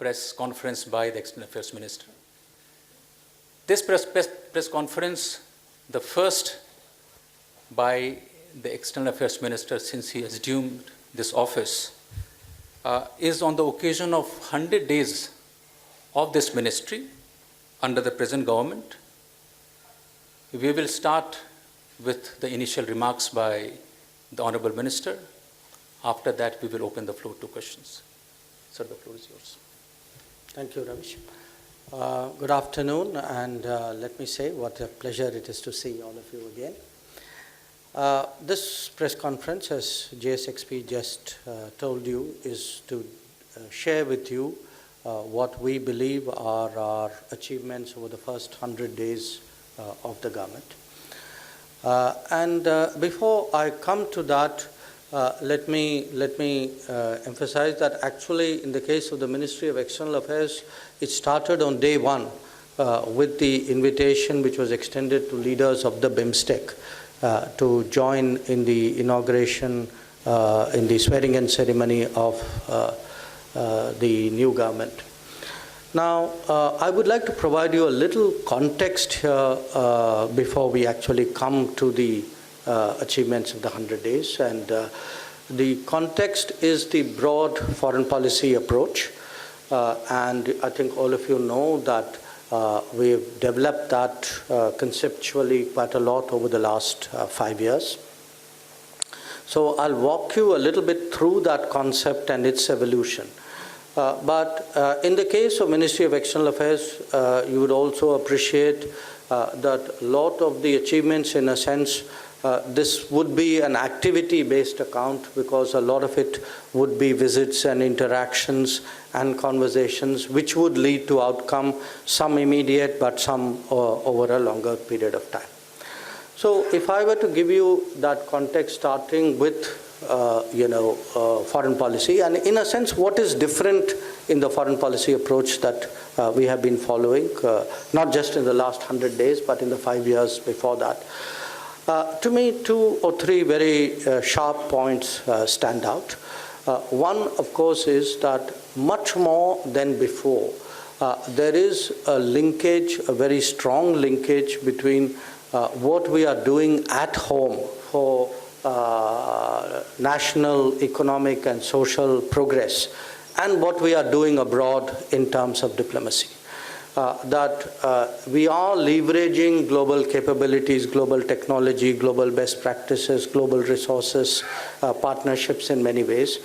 press conference by the External Affairs Minister. This press conference, the first by the External Affairs Minister since he assumed this office, is on the occasion of 100 days of this ministry under the present government. We will start with the initial remarks by the Honorable Minister. After that, we will open the floor to questions. Sir, the floor is yours. Thank you, Ramesh. Good afternoon, and let me say what a pleasure it is to see all of you again. This press conference, as JSXP just told you, is to share with you what we believe are our achievements over the first 100 days of the government. Before I come to that, let me emphasize that actually in the case of the Ministry of External Affairs, it started on day one with the invitation which was extended to leaders of the BIMSTEC to join in the inauguration, in the swearing-in ceremony of the new government. Now, I would like to provide you a little context here before we actually come to the achievements of the 100 days. And the context is the broad foreign policy approach. And I think all of you know that we've developed that conceptually quite a lot over the last 5 years. So I'll walk you a little bit through that concept and its evolution. But in the case of Ministry of External Affairs, you would also appreciate that a lot of the achievements, in a sense, this would be an activity-based account because a lot of it would be visits and interactions and conversations which would lead to outcome, some immediate but some over a longer period of time. So if I were to give you that context starting with foreign policy, and in a sense what is different in the foreign policy approach that we have been following, not just in the last 100 days but in the 5 years before that. To me, 2 or 3 very sharp points stand out. One, of course, is that much more than before, there is a linkage, a very strong linkage between what we are doing at home for national, economic, and social progress and what we are doing abroad in terms of diplomacy. That we are leveraging global capabilities, global technology, global best practices, global resources, partnerships in many ways.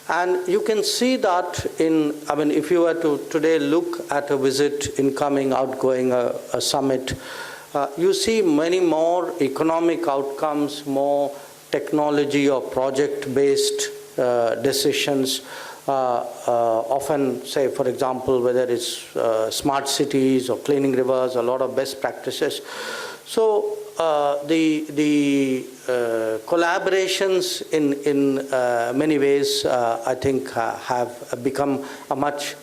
And you can see that if you were to today look at a visit, incoming, outgoing, a summit, you see many more economic outcomes, more technology or project-based decisions. Often, say, for example, whether it's smart cities or cleaning rivers, a lot of best practices. So the collaborations in many ways, I think, have become a much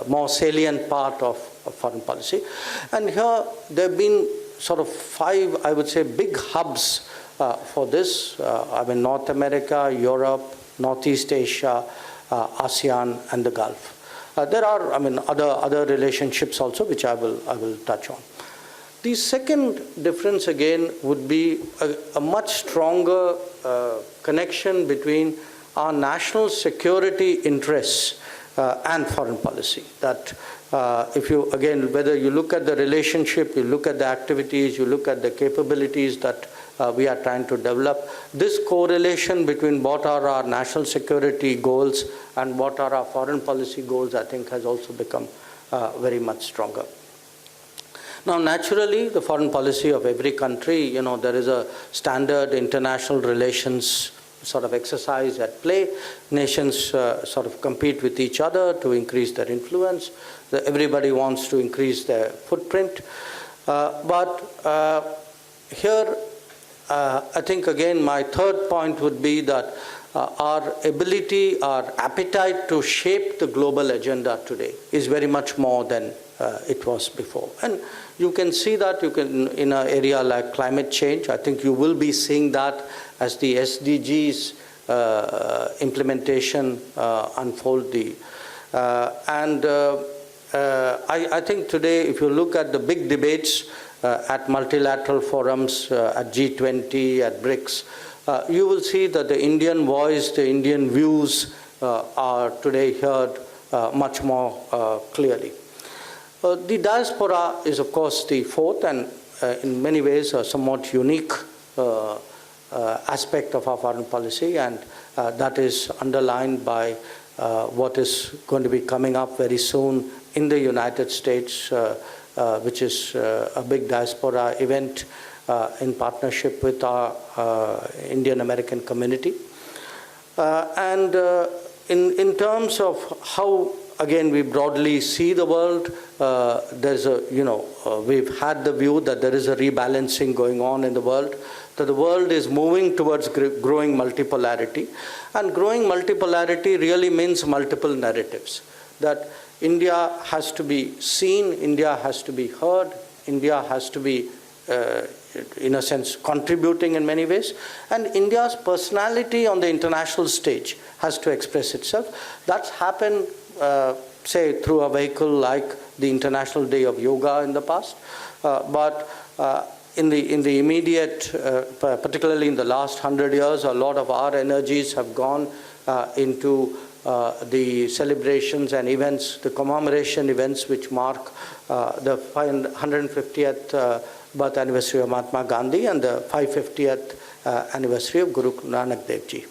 more salient part of foreign policy. And here there have been sort of 5, I would say, big hubs for this. North America, Europe, Northeast Asia, ASEAN, and the Gulf. There are, other relationships also, which I will touch on. The second difference again would be a much stronger connection between our national security interests and foreign policy. That if you, again, whether you look at the relationship, you look at the activities, you look at the capabilities that we are trying to develop, this correlation between what are our national security goals and what are our foreign policy goals, I think, has also become very much stronger. Now, naturally, the foreign policy of every country, there is a standard international relations sort of exercise at play. Nations sort of compete with each other to increase their influence. Everybody wants to increase their footprint. But here, I think, again, my third point would be that our ability, our appetite to shape the global agenda today is very much more than it was before. And you can see that in an area like climate change. I think you will be seeing that as the SDGs implementation unfold. I think today, if you look at the big debates at multilateral forums, at G20, at BRICS, you will see that the Indian voice, the Indian views are today heard much more clearly. The diaspora is, of course, the fourth and in many ways a somewhat unique aspect of our foreign policy, and that is underlined by what is going to be coming up very soon in the United States, which is a big diaspora event in partnership with our Indian American community. In terms of how, again, we broadly see the world, there's a, we've had the view that there is a rebalancing going on in the world, that the world is moving towards growing multipolarity. And growing multipolarity really means multiple narratives, that India has to be seen, India has to be heard, India has to be, in a sense, contributing in many ways, and India's personality on the international stage has to express itself. That's happened, say, through a vehicle like the International Day of Yoga in the past, but in the immediate, particularly in the last 100 years, a lot of our energies have gone into the celebrations and events, the commemoration events which mark the 150th birth anniversary of Mahatma Gandhi and the 550th anniversary of Guru Nanak Dev Ji.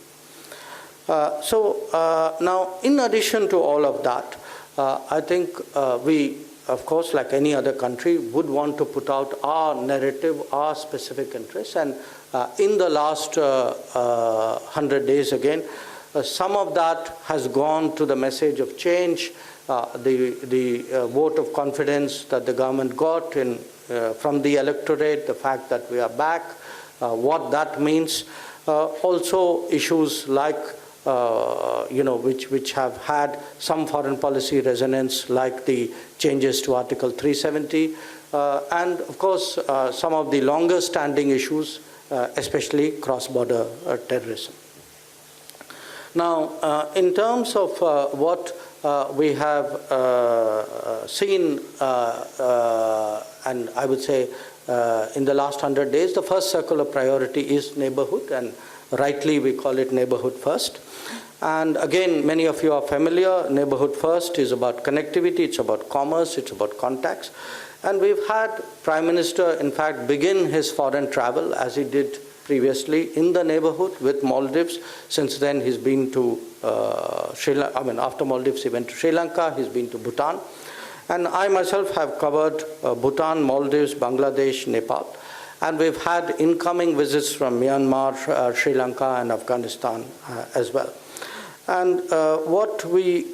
Now, in addition to all of that, I think we, of course, like any other country, would want to put out our narrative, our specific interests. And in the last 100 days, again, some of that has gone to the message of change, the vote of confidence that the government got from the electorate, the fact that we are back, what that means. Also issues like, which have had some foreign policy resonance, like the changes to Article 370, and of course some of the longer standing issues, especially cross-border terrorism. Now, in terms of what we have seen, and I would say in the last 100 days, the first circle of priority is neighborhood, and rightly we call it neighborhood first. And again, many of you are familiar, neighborhood first is about connectivity, it's about commerce, it's about contacts. And we've had Prime Minister, in fact, begin his foreign travel, as he did previously, in the neighborhood with Maldives. Since then, he's been to Sri Lanka. I mean, after Maldives, he went to Sri Lanka, he's been to Bhutan. And I myself have covered Bhutan, Maldives, Bangladesh, Nepal. And we've had incoming visits from Myanmar, Sri Lanka, and Afghanistan as well. And what we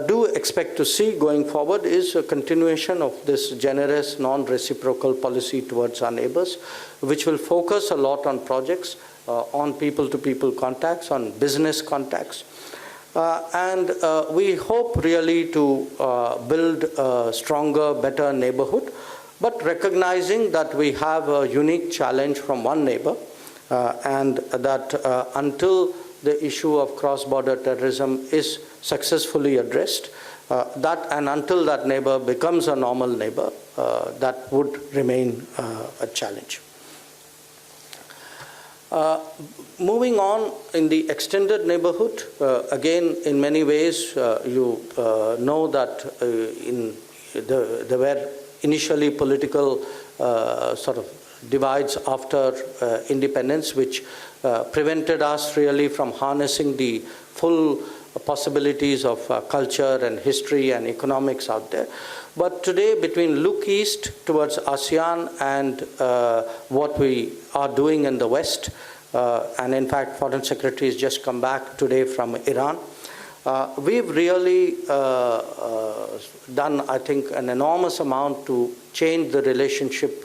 do expect to see going forward is a continuation of this generous, non-reciprocal policy towards our neighbors, which will focus a lot on projects, on people-to-people contacts, on business contacts. And we hope really to build a stronger, better neighborhood, but recognizing that we have a unique challenge from one neighbor, and that until the issue of cross-border terrorism is successfully addressed, and until that neighbor becomes a normal neighbor, that would remain a challenge. Moving on in the extended neighborhood, again, in many ways, you know that there were initially political sort of divides after independence, which prevented us really from harnessing the full possibilities of culture and history and economics out there. But today, between look east towards ASEAN and what we are doing in the West, and in fact, Foreign Secretary has just come back today from Iran, we've really done, I think, an enormous amount to change the relationship,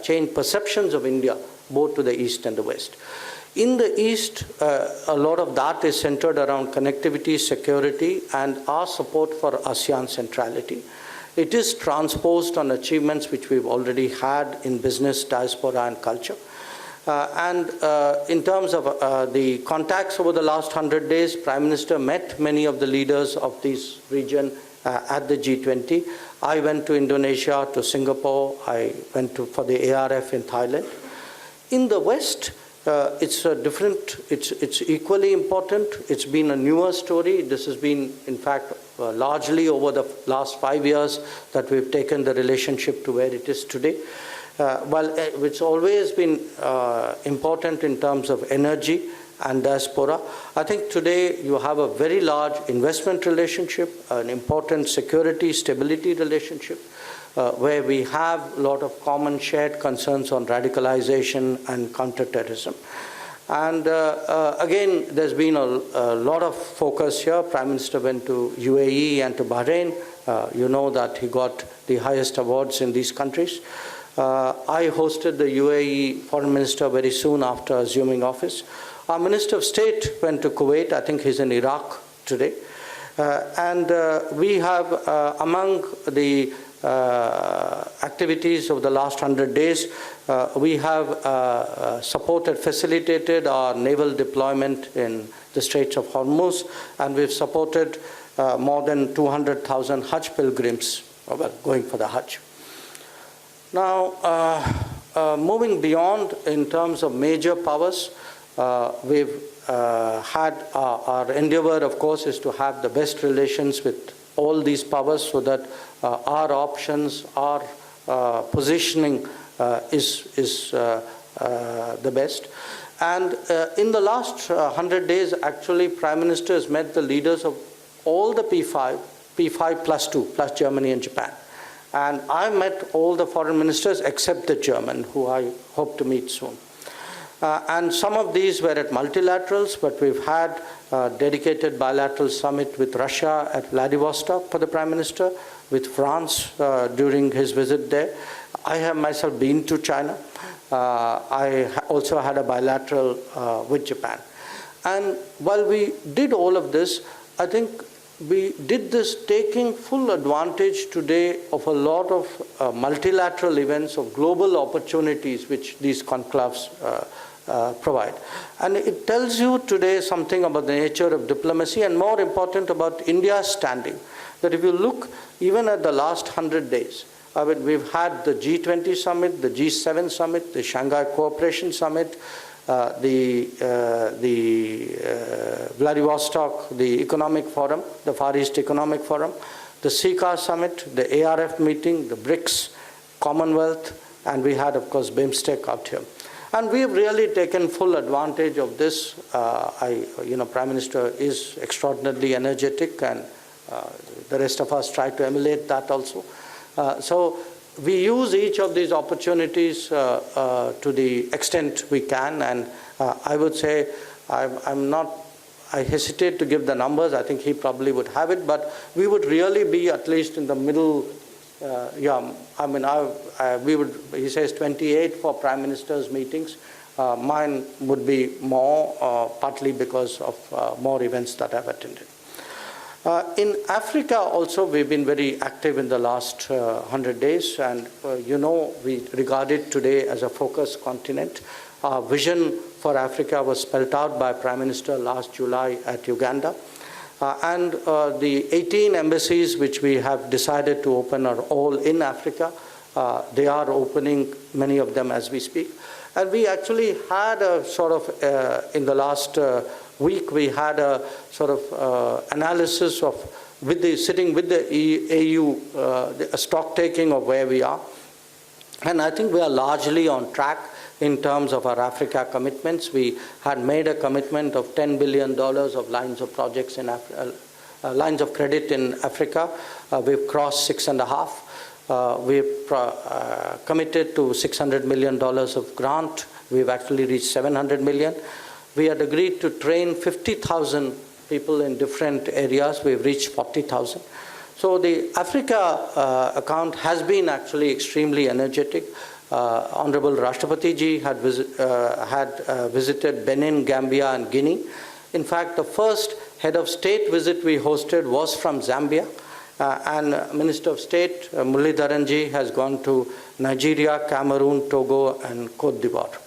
change perceptions of India, both to the East and the West. In the East, a lot of that is centered around connectivity, security, and our support for ASEAN centrality. It is transposed on achievements which we've already had in business, diaspora, and culture. In terms of the contacts over the last 100 days, Prime Minister met many of the leaders of this region at the G20. I went to Indonesia, to Singapore. I went for the ARF in Thailand. In the West, it's equally important. It's been a newer story. This has been, in fact, largely over the last 5 years that we've taken the relationship to where it is today. Well, it's always been important in terms of energy and diaspora. I think today you have a very large investment relationship, an important security, stability relationship, where we have a lot of common shared concerns on radicalization and counterterrorism. And again, there's been a lot of focus here. Prime Minister went to UAE and to Bahrain. You know that he got the highest awards in these countries. I hosted the UAE Foreign Minister very soon after assuming office. Our Minister of State went to Kuwait. I think he's in Iraq today. We have, among the activities of the last 100 days, we have facilitated our naval deployment in the Straits of Hormuz, and we've supported more than 200,000 Hajj pilgrims going for the Hajj. Now, moving beyond in terms of major powers, we've had our endeavor, of course, is to have the best relations with all these powers so that our options, our positioning is the best. And in the last 100 days, actually, Prime Minister has met the leaders of all the P5 plus 2, plus Germany and Japan. And I met all the foreign ministers except the German, who I hope to meet soon. And some of these were at multilaterals, but we've had a dedicated bilateral summit with Russia at Vladivostok for the Prime Minister, with France during his visit there. I have myself been to China. I also had a bilateral with Japan. And while we did all of this, I think we did this taking full advantage today of a lot of multilateral events, of global opportunities which these conclaves provide. And it tells you today something about the nature of diplomacy, and more important, about India's standing. That if you look even at the last 100 days, I mean, we've had the G20 summit, the G7 summit, the Shanghai Cooperation Summit, the Vladivostok, the Economic Forum, the Far East Economic Forum, the CICA Summit, the ARF meeting, the BRICS, Commonwealth, and we had, of course, BIMSTEC out here. And we have really taken full advantage of this. Prime Minister is extraordinarily energetic, and the rest of us try to emulate that also. So we use each of these opportunities to the extent we can, and I would say I hesitate to give the numbers. I think he probably would have it, but we would really be at least in the middle. He says 28 for Prime Minister's meetings. Mine would be more, partly because of more events that I've attended. In Africa also, we've been very active in the last 100 days, and we regard it today as a focused continent. Our vision for Africa was spelled out by Prime Minister last July at Uganda. And the 18 embassies which we have decided to open are all in Africa. They are opening, many of them as we speak. And we actually had a sort of, in the last week, we had a sort of analysis of, sitting with the AU, a stock taking of where we are. And I think we are largely on track in terms of our Africa commitments. We had made a commitment of $10 billion of lines of projects in lines of credit in Africa. We've crossed 6.5. We've committed to $600 million of grant. We've actually reached $700 million. We had agreed to train 50,000 people in different areas. We've reached 40,000. So the Africa account has been actually extremely energetic. Honorable Rashtrapati Ji had visited Benin, Gambia, and Guinea. In fact, the first head of state visit we hosted was from Zambia, and Minister of State Muralidharan Ji has gone to Nigeria, Cameroon, Togo, and Cote d'Ivoire.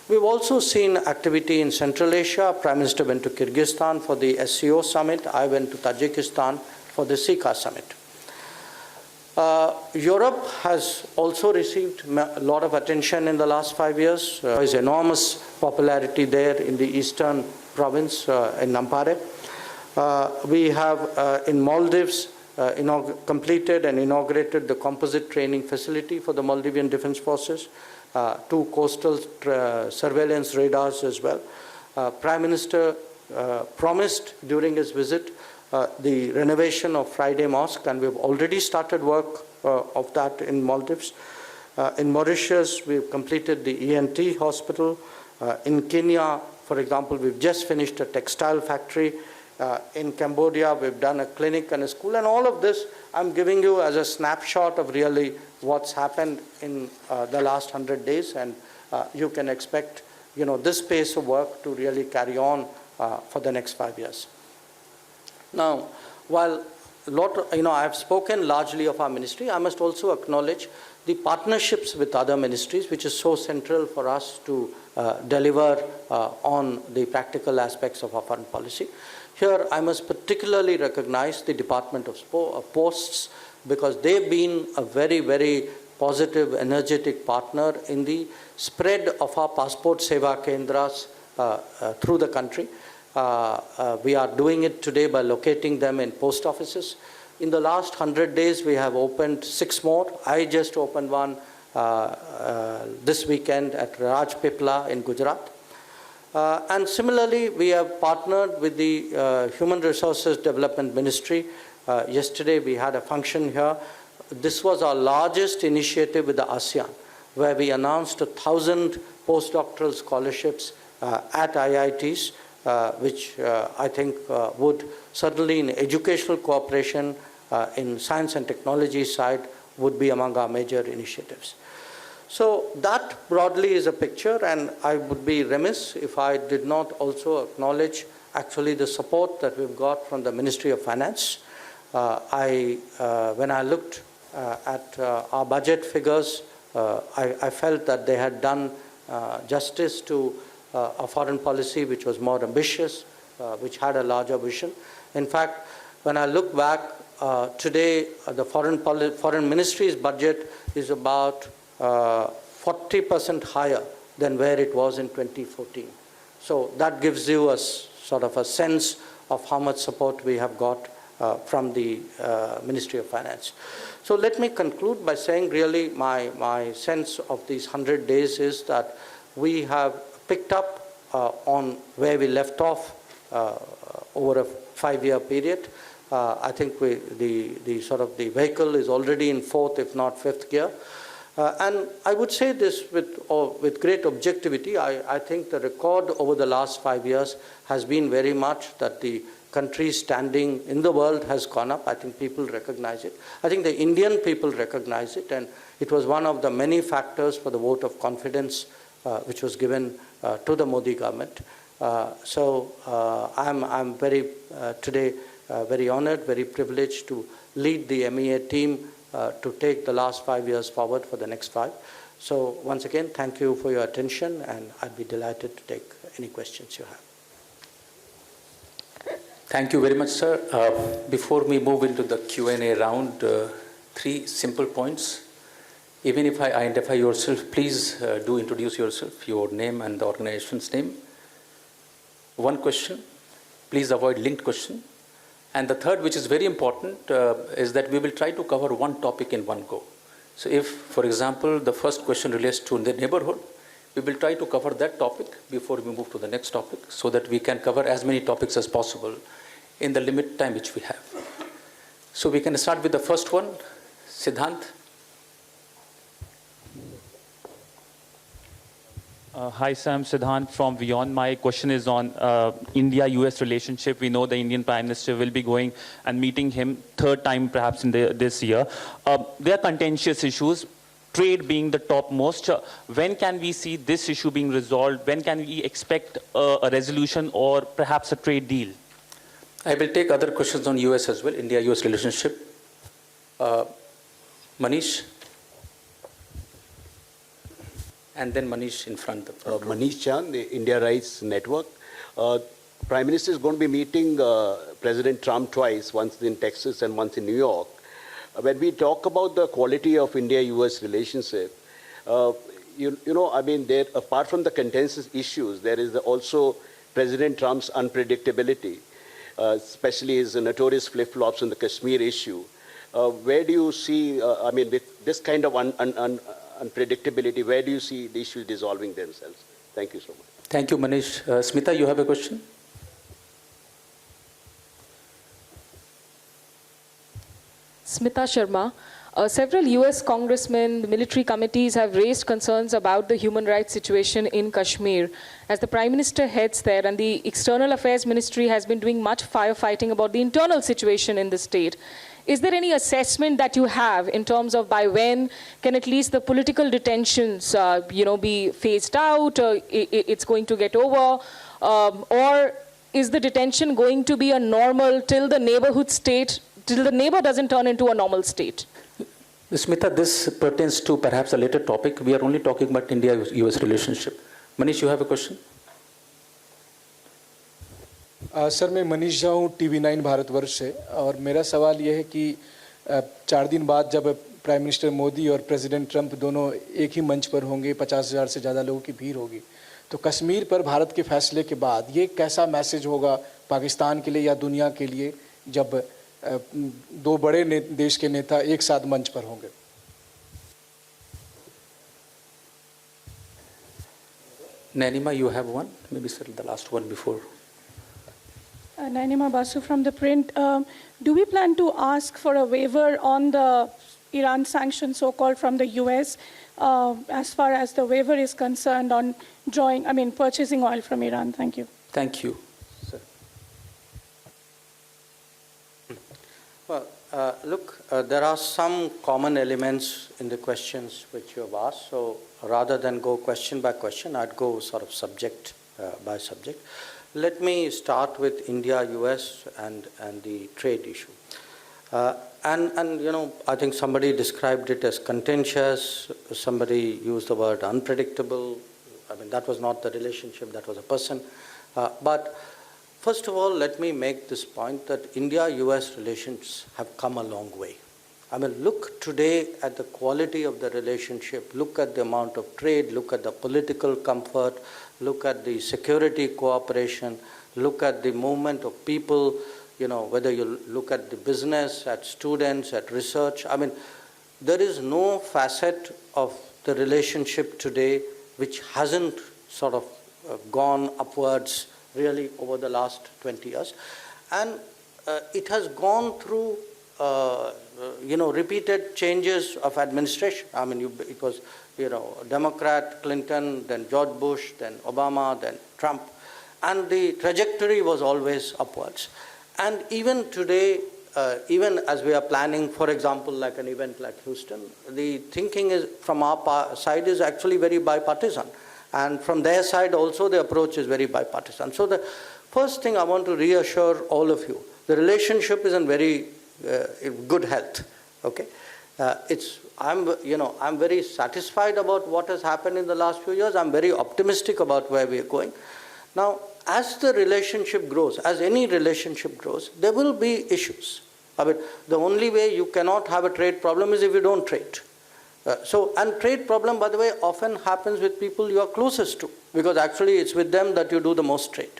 We've also seen activity in Central Asia. Prime Minister went to Kyrgyzstan for the SCO summit. I went to Tajikistan for the SICA summit. Europe has also received a lot of attention in the last 5 years. There is enormous popularity there in the eastern province in Nampare. We have in Maldives completed and inaugurated the composite training facility for the Maldivian Defense Forces, 2 coastal surveillance radars as well. Prime Minister promised during his visit the renovation of Friday Mosque, and we've already started work of that in Maldives. In Mauritius, we've completed the ENT hospital. In Kenya, for example, we've just finished a textile factory. In Cambodia, we've done a clinic and a school. And all of this, I'm giving you as a snapshot of really what's happened in the last 100 days. And you can expect, this pace of work to really carry on for the next 5 years. Now, while I have spoken largely of our ministry, I must also acknowledge the partnerships with other ministries, which is so central for us to deliver on the practical aspects of our foreign policy. Here, I must particularly recognize the Department of Posts, because they've been a very, very positive, energetic partner in the spread of our passport seva kendras through the country. We are doing it today by locating them in post offices. In the last 100 days, we have opened 6 more. I just opened one this weekend at Rajpipla in Gujarat. And similarly, we have partnered with the Human Resources Development Ministry. Yesterday, we had a function here. This was our largest initiative with the ASEAN, where we announced 1,000 postdoctoral scholarships at IITs, which I think would certainly in educational cooperation in science and technology side would be among our major initiatives. So that broadly is a picture, and I would be remiss if I did not also acknowledge actually the support that we've got from the Ministry of Finance. When I looked at our budget figures, I felt that they had done justice to a foreign policy which was more ambitious, which had a larger vision. In fact, when I look back, today the foreign ministry's budget is about 40% higher than where it was in 2014. So that gives you a sort of a sense of how much support we have got from the Ministry of Finance. So let me conclude by saying really my sense of these 100 days is that we have picked up on where we left off over a 5-year period. I think the vehicle is already in 4th, if not 5th gear. And I would say this with great objectivity. I think the record over the last 5 years has been very much that the country's standing in the world has gone up. I think people recognize it. I think the Indian people recognize it, and it was one of the many factors for the vote of confidence which was given to the Modi government. So I'm very today very honored, very privileged to lead the MEA team to take the last 5 years forward for the next 5. So once again, thank you for your attention, and I'd be delighted to take any questions you have. Thank you very much, sir. Before we move into the Q&A round, 3 simple points. Even if I identify yourself, please do introduce yourself, your name and the organization's name. 1 question. Please avoid linked question. And the third, which is very important, is that we will try to cover 1 topic in 1 go. So if, for example, the first question relates to the neighborhood, we will try to cover that topic before we move to the next topic, so that we can cover as many topics as possible in the limit time which we have. So we can start with the first one. Siddhant. Hi, Sam. Siddhant from Beyond. My question is on India-US relationship. We know the Indian Prime Minister will be going and meeting him 3rd time perhaps in this year. There are contentious issues, trade being the topmost. When can we see this issue being resolved? When can we expect a resolution or perhaps a trade deal? I will take other questions on US as well, India-US relationship. Manish. and then Manish in front. Manish Chand, the India Rights Network. Prime Minister is going to be meeting President Trump twice, once in Texas and once in New York. When we talk about the quality of India-US relationship, there, apart from the contentious issues, there is also President Trump's unpredictability, especially his notorious flip-flops on the Kashmir issue. Where do you see, with this kind of unpredictability, where do you see the issues dissolving themselves? Thank you so much. Thank you, Manish. Smita, you have a question? Smita Sharma. Several US congressmen, military committees have raised concerns about the human rights situation in Kashmir. As the Prime Minister heads there, and the External Affairs Ministry has been doing much firefighting about the internal situation in the state. Is there any assessment that you have in terms of by when can at least the political detentions be phased out, it's going to get over, or is the detention going to be a normal till the neighborhood state, till the neighbor doesn't turn into a normal state? Smita, this pertains to perhaps a later topic. We are only talking about India-US relationship. Manish, you have a question? Sir मैं मनीष झा हूँ TV9 Bharatvarsh से और मेरा सवाल ये है कि 4 दिन बाद जब प्राइम मिनिस्टर मोदी और प्रेसिडेंट ट्रंप दोनों एक ही मंच पर होंगे, 50,000 से ज़्यादा लोगों की भीड़ होगी, तो कश्मीर पर भारत के फैसले के बाद ये कैसा मैसेज होगा पाकिस्तान के लिए या दुनिया के लिए जब दो बड़े देश के नेता एक साथ मंच पर होंगे? Nanima, you have one? Maybe sir, the last one before. Nainima Basu from The Print. Do we plan to ask for a waiver on the Iran sanctions, so-called, from the US, as far as the waiver is concerned on purchasing oil from Iran? Thank you. Thank you. Sir. Well, look, there are some common elements in the questions which you have asked. So rather than go question by question, I'd go sort of subject by subject. Let me start with India-US and the trade issue. I think somebody described it as contentious. Somebody used the word unpredictable. That was not the relationship, that was a person. But first of all, let me make this point that India-US relations have come a long way. Look today at the quality of the relationship, look at the amount of trade, look at the political comfort, look at the security cooperation, look at the movement of people, whether you look at the business, at students, at research. There is no facet of the relationship today which hasn't sort of gone upwards really over the last 20 years. And it has gone through repeated changes of administration. It was, Democrat, Clinton, then George Bush, then Obama, then Trump. And the trajectory was always upwards. And even today, even as we are planning, for example, like an event like Houston, the thinking is from our side is actually very bipartisan. And from their side also, the approach is very bipartisan. So the first thing I want to reassure all of you, the relationship is in very good health. Okay, I'm very satisfied about what has happened in the last few years. I'm very optimistic about where we are going. Now, as the relationship grows, as any relationship grows, there will be issues. The only way you cannot have a trade problem is if you don't trade. And trade problem, by the way, often happens with people you are closest to, because actually it's with them that you do the most trade.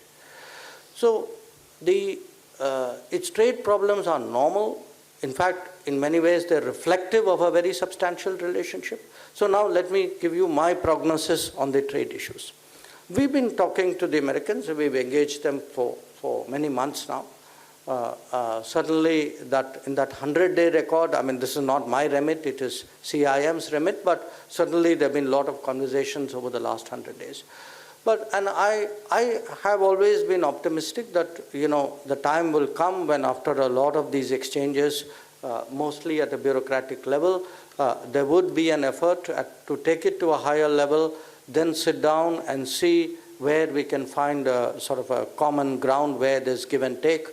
So its trade problems are normal. In fact, in many ways, they're reflective of a very substantial relationship. So now let me give you my prognosis on the trade issues. We've been talking to the Americans. We've engaged them for many months now. Certainly, that in that 100-day record, this is not my remit, it is CIM's remit, but certainly there have been a lot of conversations over the last 100 days. And I have always been optimistic that, the time will come when after a lot of these exchanges, mostly at a bureaucratic level, there would be an effort to take it to a higher level, then sit down and see where we can find a sort of a common ground where there's give and take,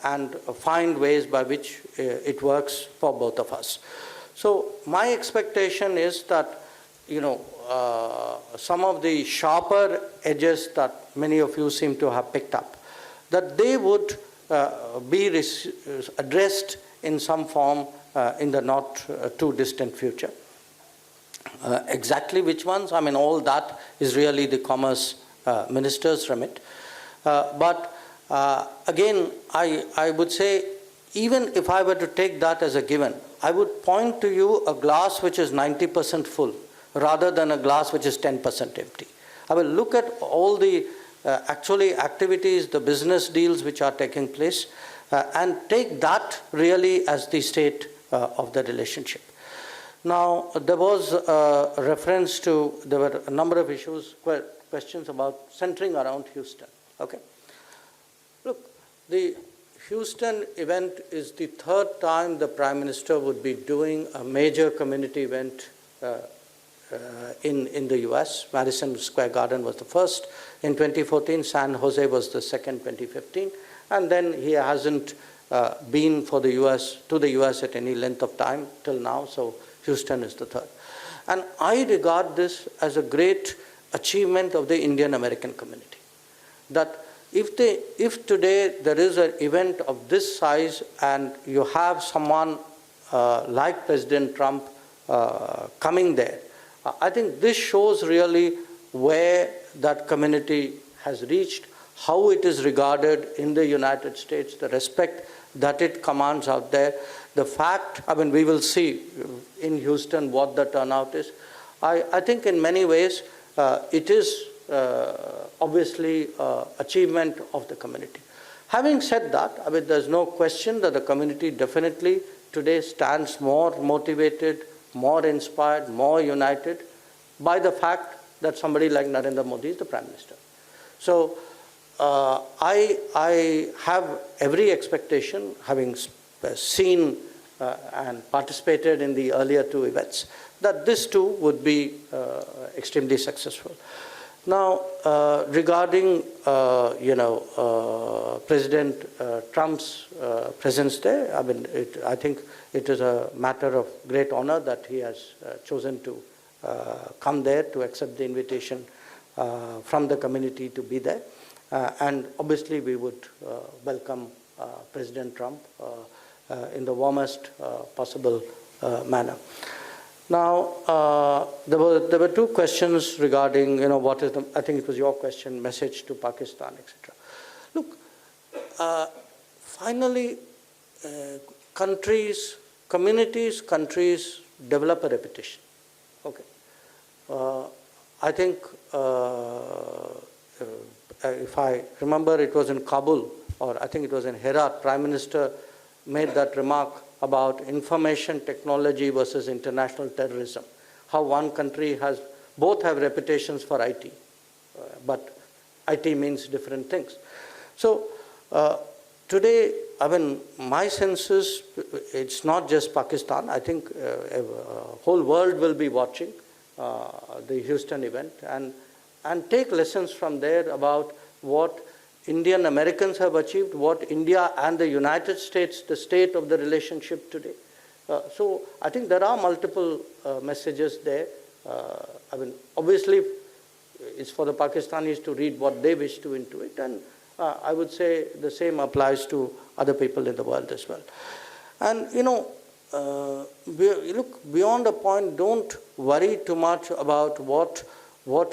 and find ways by which it works for both of us. So my expectation is that some of the sharper edges that many of you seem to have picked up, that they would be addressed in some form in the not too distant future. Exactly which ones? I mean, all that is really the Commerce Minister's remit. But again, I would say, even if I were to take that as a given, I would point to you a glass which is 90% full rather than a glass which is 10% empty. I will look at all the actually activities, the business deals which are taking place, and take that really as the state of the relationship. Now, there was a reference to, there were a number of issues, questions about centering around Houston. Okay. Look, the Houston event is the third time the Prime Minister would be doing a major community event in the US. Madison Square Garden was the first in 2014, San Jose was the second, 2015, and then he hasn't been to the US at any length of time till now, so Houston is the third. And I regard this as a great achievement of the Indian American community. That if today there is an event of this size and you have someone like President Trump coming there, I think this shows really where that community has reached, how it is regarded in the United States, the respect that it commands out there. The fact, I mean, we will see in Houston what the turnout is. I think in many ways it is obviously achievement of the community. Having said that, I mean, there's no question that the community definitely today stands more motivated, more inspired, more united by the fact that somebody like Narendra Modi is the Prime Minister. So I have every expectation, having seen and participated in the earlier two events, that this too would be extremely successful. Now, regarding President Trump's presence there, I mean, I think it is a matter of great honor that he has chosen to come there to accept the invitation from the community to be there. And obviously, we would welcome President Trump in the warmest possible manner. Now, there were two questions regarding, what is the, I think it was your question, message to Pakistan, etc. Look, finally, countries develop a reputation. Okay. I think, if I remember, it was in Kabul, or I think it was in Herat, Prime Minister made that remark about information technology versus international terrorism. How one country both have reputations for IT, but IT means different things. So today, I mean, my sense is it's not just Pakistan. I think whole world will be watching the Houston event and take lessons from there about what Indian Americans have achieved, what India and the United States, the state of the relationship today. So I think there are multiple messages there. I mean, obviously, it's for the Pakistanis to read what they wish to into it, and I would say the same applies to other people in the world as well. And look, beyond a point, don't worry too much about what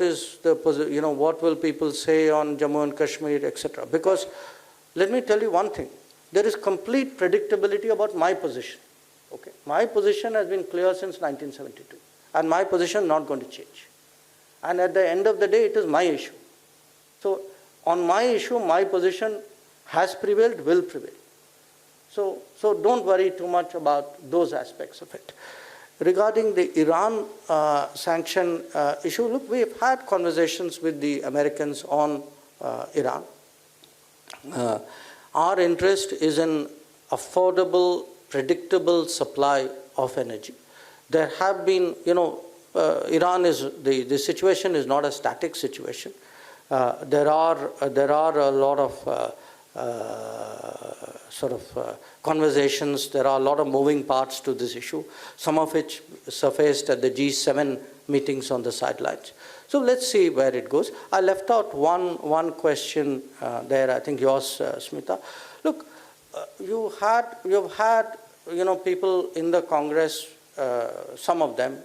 is the, what will people say on Jammu and Kashmir, etc. Because let me tell you one thing, there is complete predictability about my position. Okay, my position has been clear since 1972, and my position is not going to change. And at the end of the day, it is my issue. So on my issue, my position has prevailed, will prevail. So don't worry too much about those aspects of it. Regarding the Iran sanction issue, look, we've had conversations with the Americans on Iran. Our interest is in affordable, predictable supply of energy. There have been, Iran is, the situation is not a static situation. There are a lot of conversations. There are a lot of moving parts to this issue, some of which surfaced at the G7 meetings on the sidelines. So let's see where it goes. I left out one question there, I think yours, Smita. Look, you've had people in the Congress, some of them,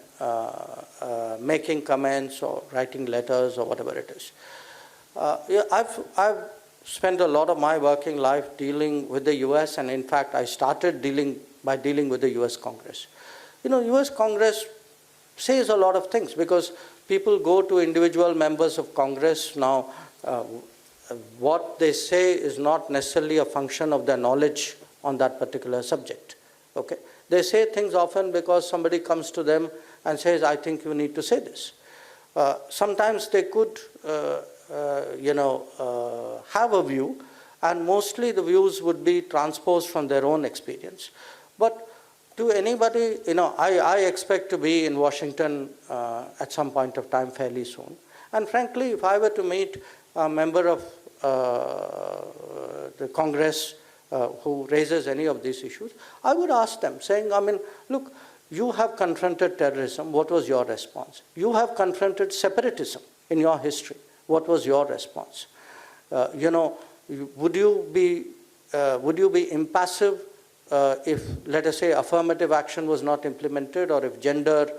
making comments or writing letters or whatever it is. I've spent a lot of my working life dealing with the US, and in fact I started dealing with the US Congress. US Congress says a lot of things because people go to individual members of Congress. Now what they say is not necessarily a function of their knowledge on that particular subject. Okay? They say things often because somebody comes to them and says, I think you need to say this. Sometimes they could have a view, and mostly the views would be transposed from their own experience. But to anybody, I expect to be in Washington at some point of time fairly soon. And frankly, if I were to meet a member of the Congress who raises any of these issues, I would ask them, saying, look, you have confronted terrorism. What was your response? You have confronted separatism in your history. What was your response? Would you be impassive if, let us say, affirmative action was not implemented, or if gender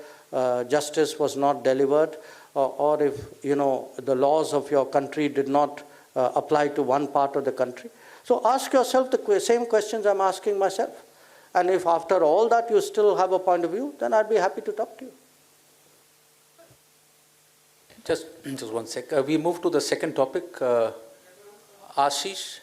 justice was not delivered, or if the laws of your country did not apply to one part of the country? So ask yourself the same questions I'm asking myself. And if after all that you still have a point of view, then I'd be happy to talk to you. Just 1 sec. We move to the second topic. Ashish.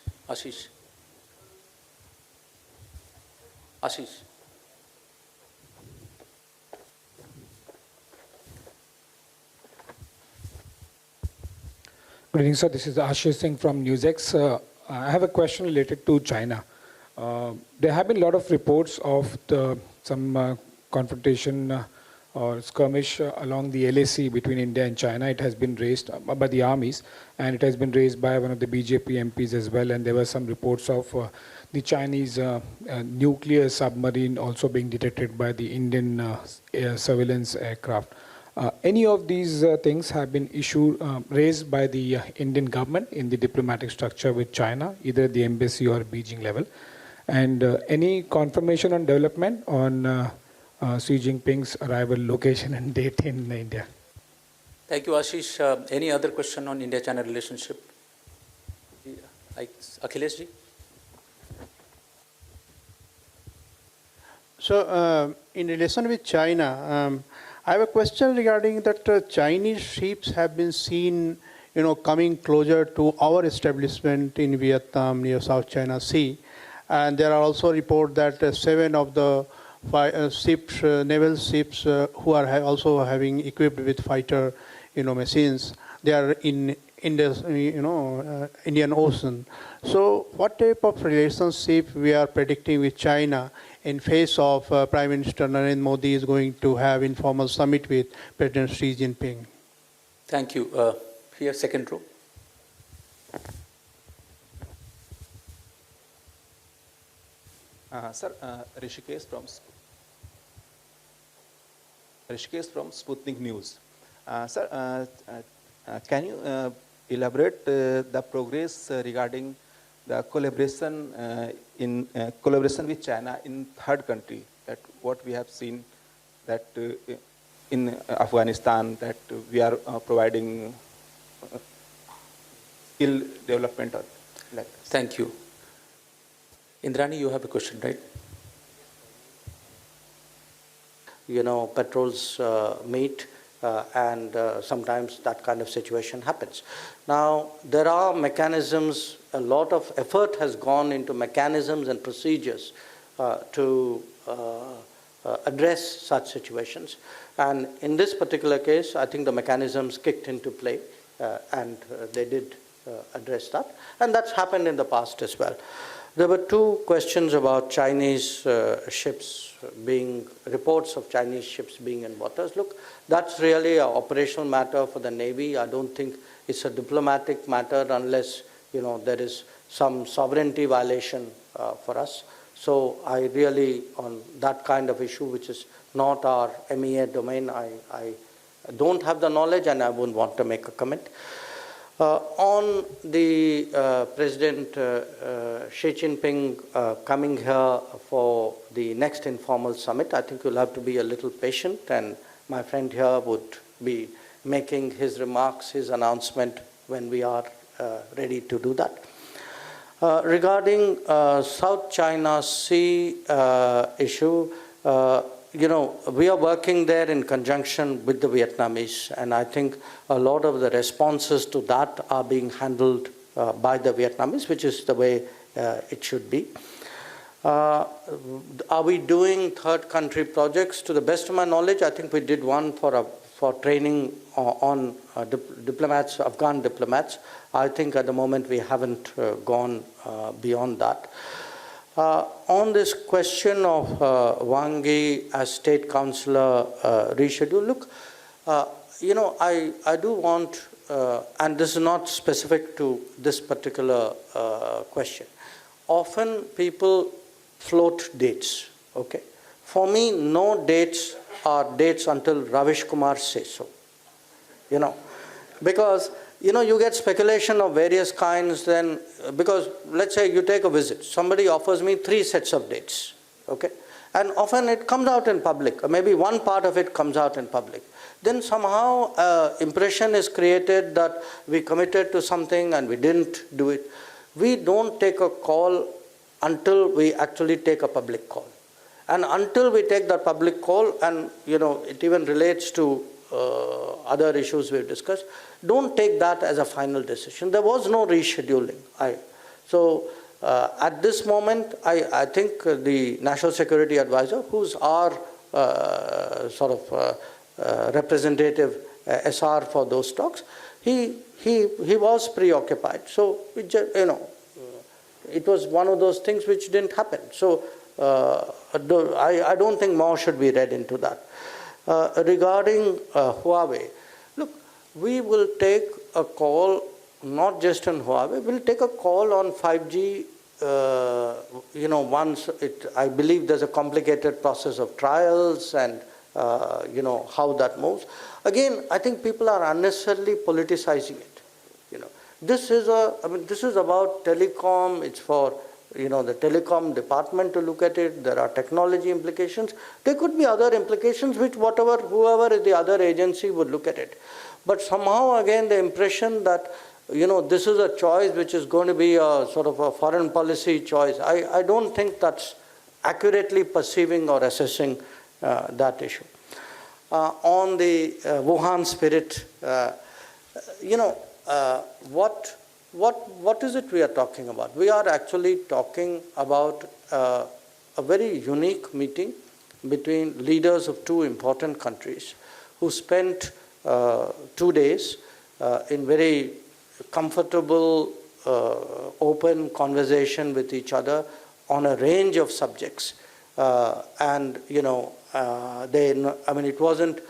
Good evening, sir. This is Ashish Singh from NewsX. I have a question related to China. There have been a lot of reports of some confrontation or skirmish along the LAC between India and China. It has been raised by the armies, and it has been raised by one of the BJP MPs as well. And there were some reports of the Chinese nuclear submarine also being detected by the Indian surveillance aircraft. Any of these things have been raised by the Indian government in the diplomatic structure with China, either at the embassy or Beijing level? And any confirmation on development on Xi Jinping's arrival location and date in India? Thank you, Ashish. Any other question on India-China relationship? Akhilesh ji? So, in relation with China, I have a question regarding that Chinese ships have been seen, coming closer to our establishment in Vietnam near South China Sea. And there are also reports that 7 of the ships, naval ships, who are also having equipped with fighter, machines, they are in Indian Ocean. So, what type of relationship we are predicting with China in face of Prime Minister Narendra Modi is going to have informal summit with President Xi Jinping? Thank you. Here, second row. Sir, Rishikesh from Sputnik News. Sir, can you elaborate the progress regarding the collaboration with China in third country? That what we have seen that in Afghanistan, that we are providing skill development or like this. Thank you. Indrani, you have a question, right? Patrols meet, and sometimes that kind of situation happens. Now, there are mechanisms, a lot of effort has gone into mechanisms and procedures to address such situations. And in this particular case, I think the mechanisms kicked into play, and they did address that. And that's happened in the past as well. There were 2 questions about Chinese reports of Chinese ships being in waters. Look, that's really an operational matter for the Navy. I don't think it's a diplomatic matter unless, there is some sovereignty violation for us. So I really, on that kind of issue, which is not our MEA domain, I don't have the knowledge, and I wouldn't want to make a comment. On the President Xi Jinping coming here for the next informal summit, I think you'll have to be a little patient, and my friend here would be making his remarks, his announcement when we are ready to do that. Regarding South China Sea issue, we are working there in conjunction with the Vietnamese, and I think a lot of the responses to that are being handled by the Vietnamese, which is the way it should be. Are we doing third country projects? To the best of my knowledge, I think we did one for training on diplomats, Afghan diplomats. I think at the moment we haven't gone beyond that. On this question of Wang Yi as State Councillor reschedule, look, I do want, and this is not specific to this particular question, often people float dates, okay? For me, no dates are dates until Ravish Kumar says so, because you get speculation of various kinds then, because let's say you take a visit, somebody offers me 3 sets of dates, okay? And often it comes out in public, or maybe one part of it comes out in public. Then somehow impression is created that we committed to something and we didn't do it. We don't take a call until we actually take a public call. And until we take that public call, and it even relates to other issues we've discussed, don't take that as a final decision. There was no rescheduling. So at this moment, I think the National Security Advisor, who's our representative SR for those talks, he was preoccupied. So it was one of those things which didn't happen. So I don't think more should be read into that. Regarding Huawei, look, we will take a call not just on Huawei, we'll take a call on 5G, once I believe there's a complicated process of trials and, how that moves. Again, I think people are unnecessarily politicizing it. This is about telecom, it's for the telecom department to look at it. There are technology implications. There could be other implications which whoever is the other agency would look at it. But somehow again the impression that this is a choice which is going to be a sort of a foreign policy choice. I don't think that's accurately perceiving or assessing that issue. On the Wuhan spirit, what is it we are talking about? We are actually talking about a very unique meeting between leaders of 2 important countries who spent 2 days in very comfortable, open conversation with each other on a range of subjects. It wasn't,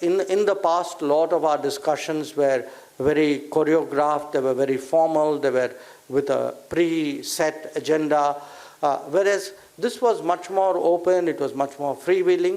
in the past, a lot of our discussions were very choreographed, they were very formal, they were with a pre-set agenda, whereas this was much more open, it was much more freewheeling.